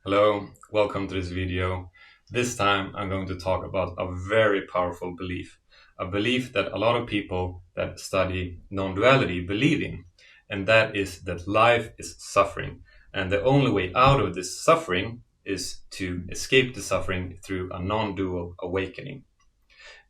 Hello, welcome to this video. This time I'm going to talk about a very powerful belief, a belief that a lot of people that study non-duality believe in, and that is that life is suffering, and the only way out of this suffering is to escape the suffering through a non-dual awakening.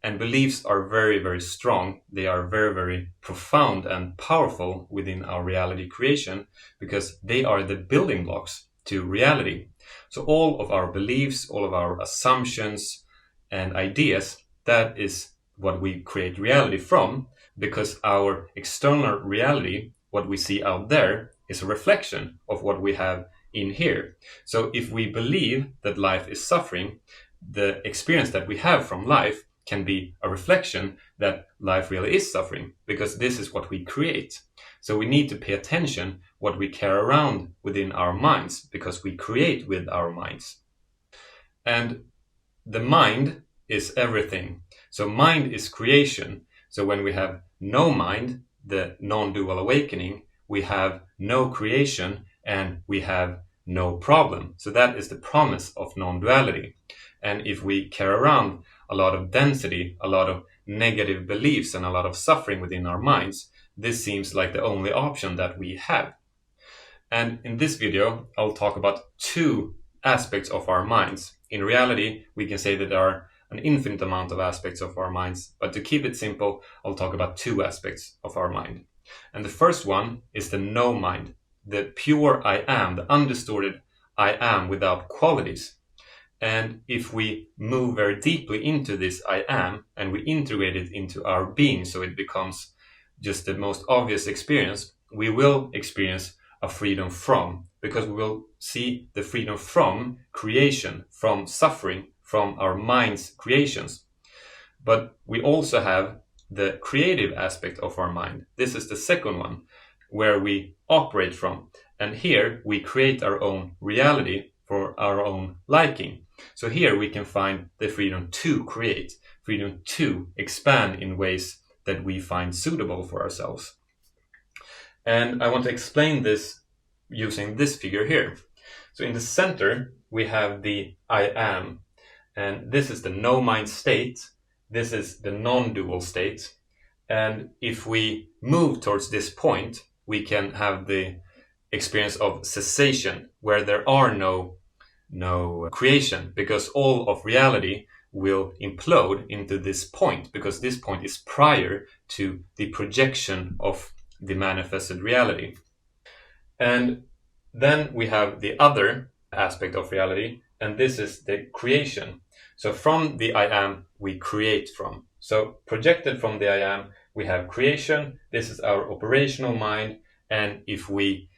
And beliefs are very, very strong. They are very, very profound and powerful within our reality creation because they are the building blocks to reality. So all of our beliefs, all of our assumptions and ideas, that is what we create reality from, because our external reality, what we see out there, is a reflection of what we have in here. So if we believe that life is suffering, the experience that we have from life can be a reflection that life really is suffering, because this is what we create. So we need to pay attention what we carry around within our minds, because we create with our minds. And the mind is everything. So mind is creation. So when we have no mind, the non-dual awakening, we have no creation and we have no problem. So that is the promise of non-duality. And if we carry around a lot of density, a lot of negative beliefs, and a lot of suffering within our minds, this seems like the only option that we have. And in this video, I'll talk about two aspects of our minds. In reality, we can say that there are an infinite amount of aspects of our minds, but to keep it simple, I'll talk about two aspects of our mind. And the first one is the no mind, the pure I am, the undistorted I am without qualities. And if we move very deeply into this I am and we integrate it into our being, so it becomes just the most obvious experience, we will experience a freedom from, because we will see the freedom from creation, from suffering, from our mind's creations. But we also have the creative aspect of our mind. This is the second one, where we operate from. And here we create our own reality for our own liking. So here we can find the freedom to create, freedom to expand in ways that we find suitable for ourselves. And I want to explain this using this figure here. So in the center, we have the I am, and this is the no mind state. This is the non-dual state. And if we move towards this point, we can have the experience of cessation, where there are no creation, because all of reality will implode into this point, because this point is prior to the projection of the manifested reality. And then we have the other aspect of reality, and this is the creation. So from the I am, we create from. So projected from the I am, we have creation. This is our operational mind. And if we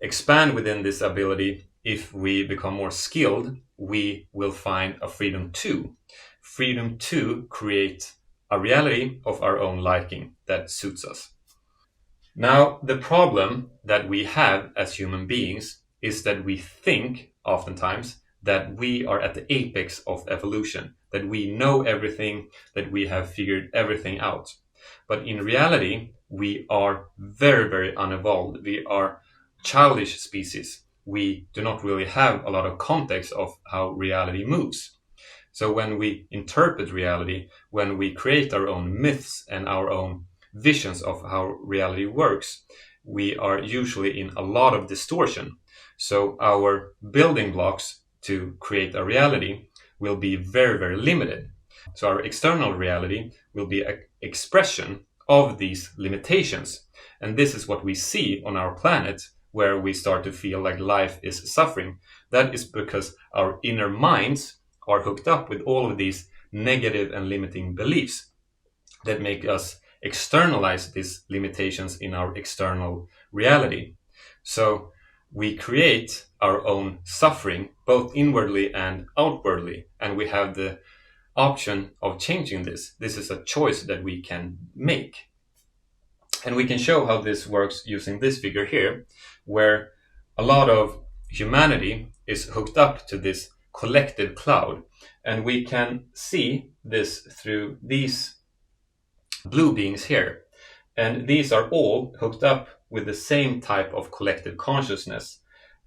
expand within this ability, if we become more skilled, we will find a freedom to create a reality of our own liking that suits us. Now, the problem that we have as human beings is that we think oftentimes that we are at the apex of evolution, that we know everything, that we have figured everything out. But in reality, we are very, very unevolved. We are childish species. We do not really have a lot of context of how reality moves. So when we interpret reality, when we create our own myths and our own visions of how reality works, we are usually in a lot of distortion. So our building blocks to create a reality will be very, very limited. So our external reality will be an expression of these limitations. And this is what we see on our planet, where we start to feel like life is suffering. That is because our inner minds are hooked up with all of these negative and limiting beliefs that make us externalize these limitations in our external reality. So we create our own suffering, both inwardly and outwardly, and we have the option of changing this. This is a choice that we can make. And we can show how this works using this figure here, where a lot of humanity is hooked up to this collective cloud. And we can see this through these blue beings here. And these are all hooked up with the same type of collective consciousness.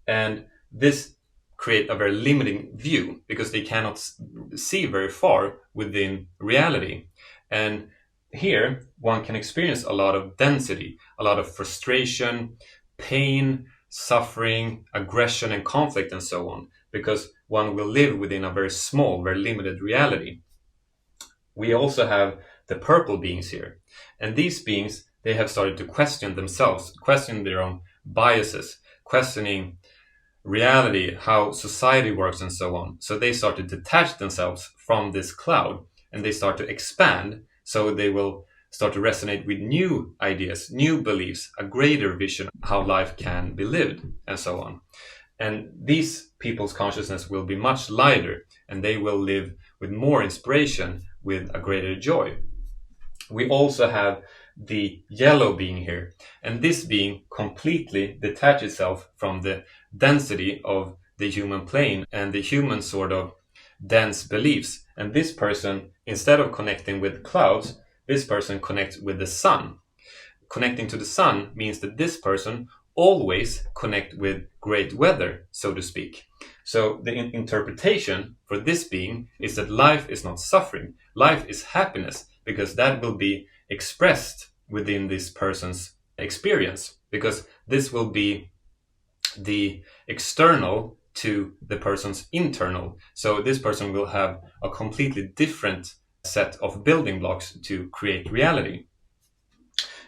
And this create a very limiting view because they cannot see very far within reality. And here one can experience a lot of density, a lot of frustration, pain, suffering, aggression, and conflict, and so on, because one will live within a very small, very limited reality. We also have the purple beings here. And these beings, they have started to question themselves, question their own biases, questioning reality, how society works, and so on. So they start to detach themselves from this cloud and they start to expand. So they will start to resonate with new ideas, new beliefs, a greater vision how life can be lived, and so on. And these people's consciousness will be much lighter and they will live with more inspiration, with a greater joy. We also have the yellow being here, and this being completely detaches itself from the density of the human plane and the human sort of dense beliefs. And this person, instead of connecting with clouds, this person connects with the sun. Connecting to the sun means that this person always connect with great weather, so to speak. So the interpretation for this being is that life is not suffering, life is happiness, because that will be expressed within this person's experience, because this will be the external to the person's internal. So this person will have a completely different set of building blocks to create reality.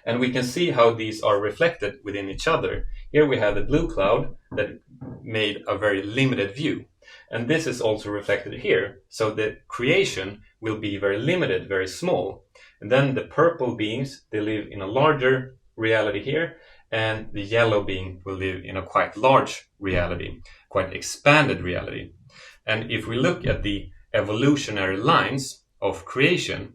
And we can see how these are reflected within each other. Here we have the blue cloud that made a very limited view. And this is also reflected here. So the creation will be very limited, very small. And then the purple beings, they live in a larger reality here. And the yellow being will live in a quite large reality, quite expanded reality. And if we look at the evolutionary lines of creation,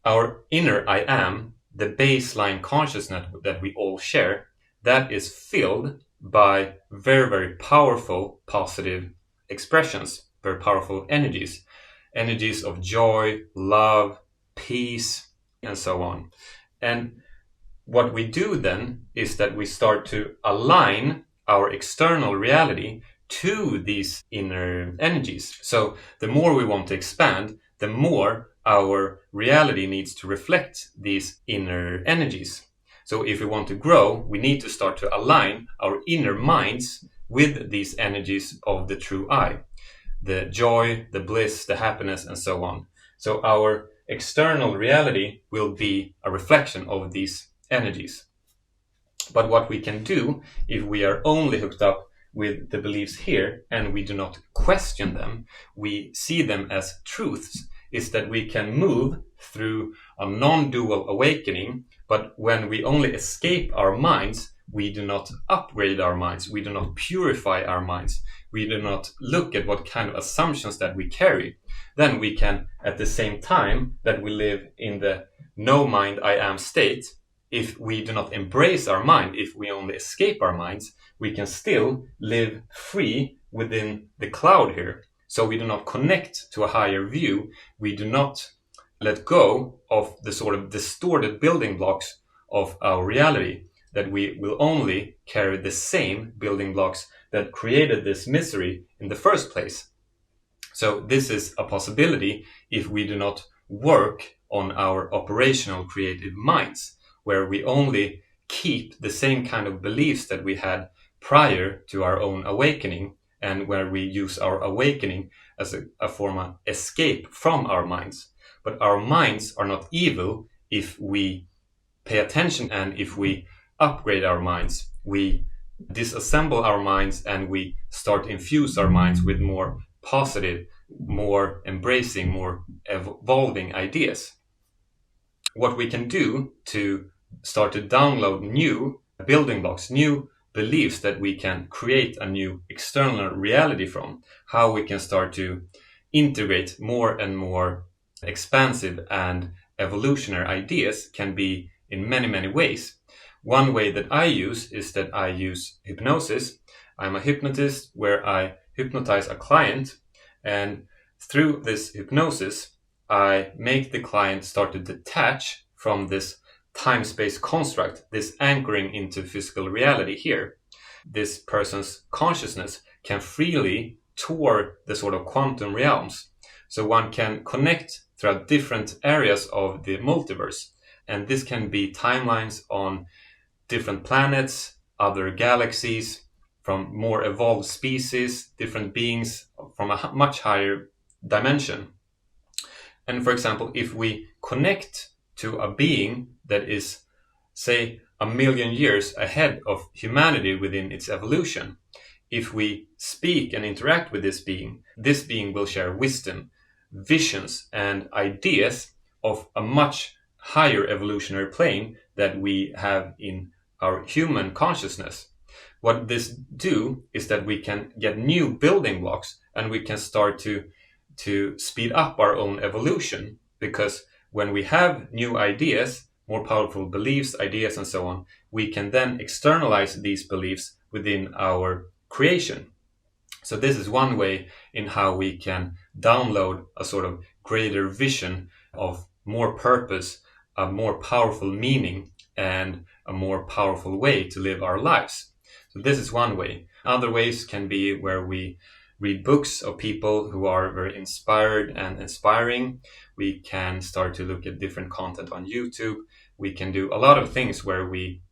our inner I am, the baseline consciousness that we all share, that is filled by very, very powerful positive expressions, very powerful energies. Energies of joy, love, peace, and so on. And what we do then is that we start to align our external reality to these inner energies. So the more we want to expand, the more our reality needs to reflect these inner energies. So if we want to grow, we need to start to align our inner minds with these energies of the true I, the joy, the bliss, the happiness, and so on. So our external reality will be a reflection of these energies. But what we can do if we are only hooked up with the beliefs here and we do not question them, we see them as truths, is that we can move through a non-dual awakening, but when we only escape our minds, we do not upgrade our minds, we do not purify our minds, we do not look at what kind of assumptions that we carry. Then we can, at the same time that we live in the no mind I am state, if we do not embrace our mind, if we only escape our minds, we can still live free within the cloud here. So we do not connect to a higher view. We do not let go of the sort of distorted building blocks of our reality, that we will only carry the same building blocks that created this misery in the first place. So this is a possibility if we do not work on our operational creative minds, where we only keep the same kind of beliefs that we had prior to our own awakening, and where we use our awakening as a form of escape from our minds. But our minds are not evil if we pay attention and if we upgrade our minds. We disassemble our minds and we start to infuse our minds with more positive, more embracing, more evolving ideas. What we can do to start to download new building blocks, new beliefs that we can create a new external reality from, how we can start to integrate more and more expansive and evolutionary ideas can be in many, many ways. One way that I use is that I use hypnosis. I'm a hypnotist where I hypnotize a client, and through this hypnosis, I make the client start to detach from this time-space construct, this anchoring into physical reality here. This person's consciousness can freely tour the sort of quantum realms. So one can connect throughout different areas of the multiverse. And this can be timelines on different planets, other galaxies, from more evolved species, different beings from a much higher dimension. And for example, if we connect to a being that is, say, 1,000,000 years ahead of humanity within its evolution, if we speak and interact with this being will share wisdom, visions, and ideas of a much higher evolutionary plane that we have in our human consciousness. What this do is that we can get new building blocks, and we can start to speed up our own evolution, because when we have new ideas, more powerful beliefs, ideas, and so on, we can then externalize these beliefs within our creation. So this is one way in how we can download a sort of greater vision of more purpose, a more powerful meaning, and a more powerful way to live our lives. So this is one way. Other ways can be where we read books of people who are very inspired and inspiring. We can start to look at different content on YouTube. We can do a lot of things where we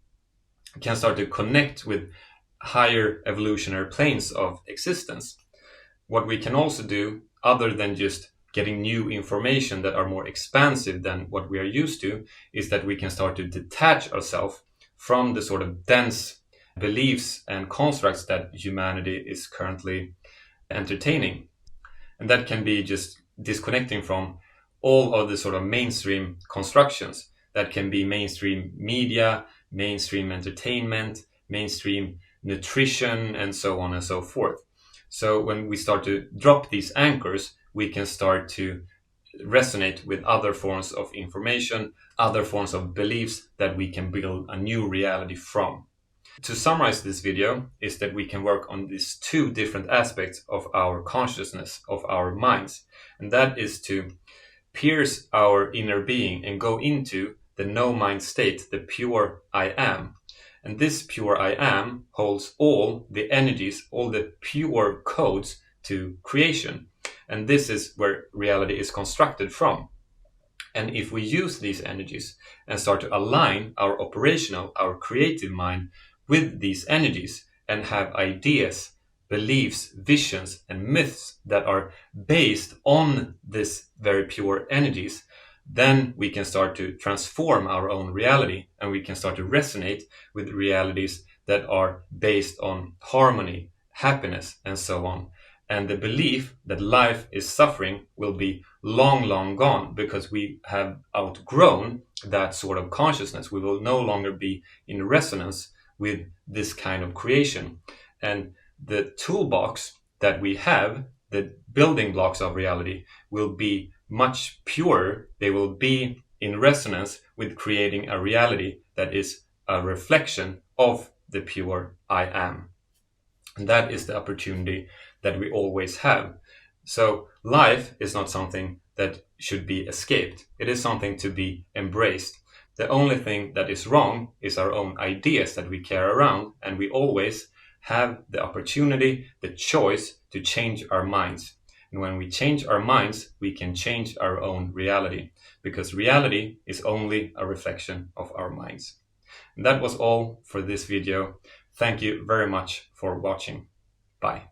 can start to connect with higher evolutionary planes of existence. What we can also do, other than just getting new information that are more expansive than what we are used to, is that we can start to detach ourselves from the sort of dense beliefs and constructs that humanity is currently entertaining. And that can be just disconnecting from all of the sort of mainstream constructions. That can be mainstream media, mainstream entertainment, mainstream nutrition, and so on and so forth. So when we start to drop these anchors, we can start to resonate with other forms of information, other forms of beliefs that we can build a new reality from. To summarize this video is that we can work on these two different aspects of our consciousness, of our minds. And that is to pierce our inner being and go into the no mind state, the pure I am. And this pure I am holds all the energies, all the pure codes to creation. And this is where reality is constructed from. And if we use these energies and start to align our operational, our creative mind with these energies, and have ideas, beliefs, visions, and myths that are based on this very pure energies, then we can start to transform our own reality, and we can start to resonate with realities that are based on harmony, happiness, and so on. And the belief that life is suffering will be long, long gone, because we have outgrown that sort of consciousness. We will no longer be in resonance with this kind of creation. And the toolbox that we have, the building blocks of reality, will be much purer. They will be in resonance with creating a reality that is a reflection of the pure I am. And that is the opportunity that we always have. So life is not something that should be escaped. It is something to be embraced. The only thing that is wrong is our own ideas that we carry around, and we always have the opportunity, the choice to change our minds. And when we change our minds, we can change our own reality, because reality is only a reflection of our minds. And that was all for this video. Thank you very much for watching. Bye.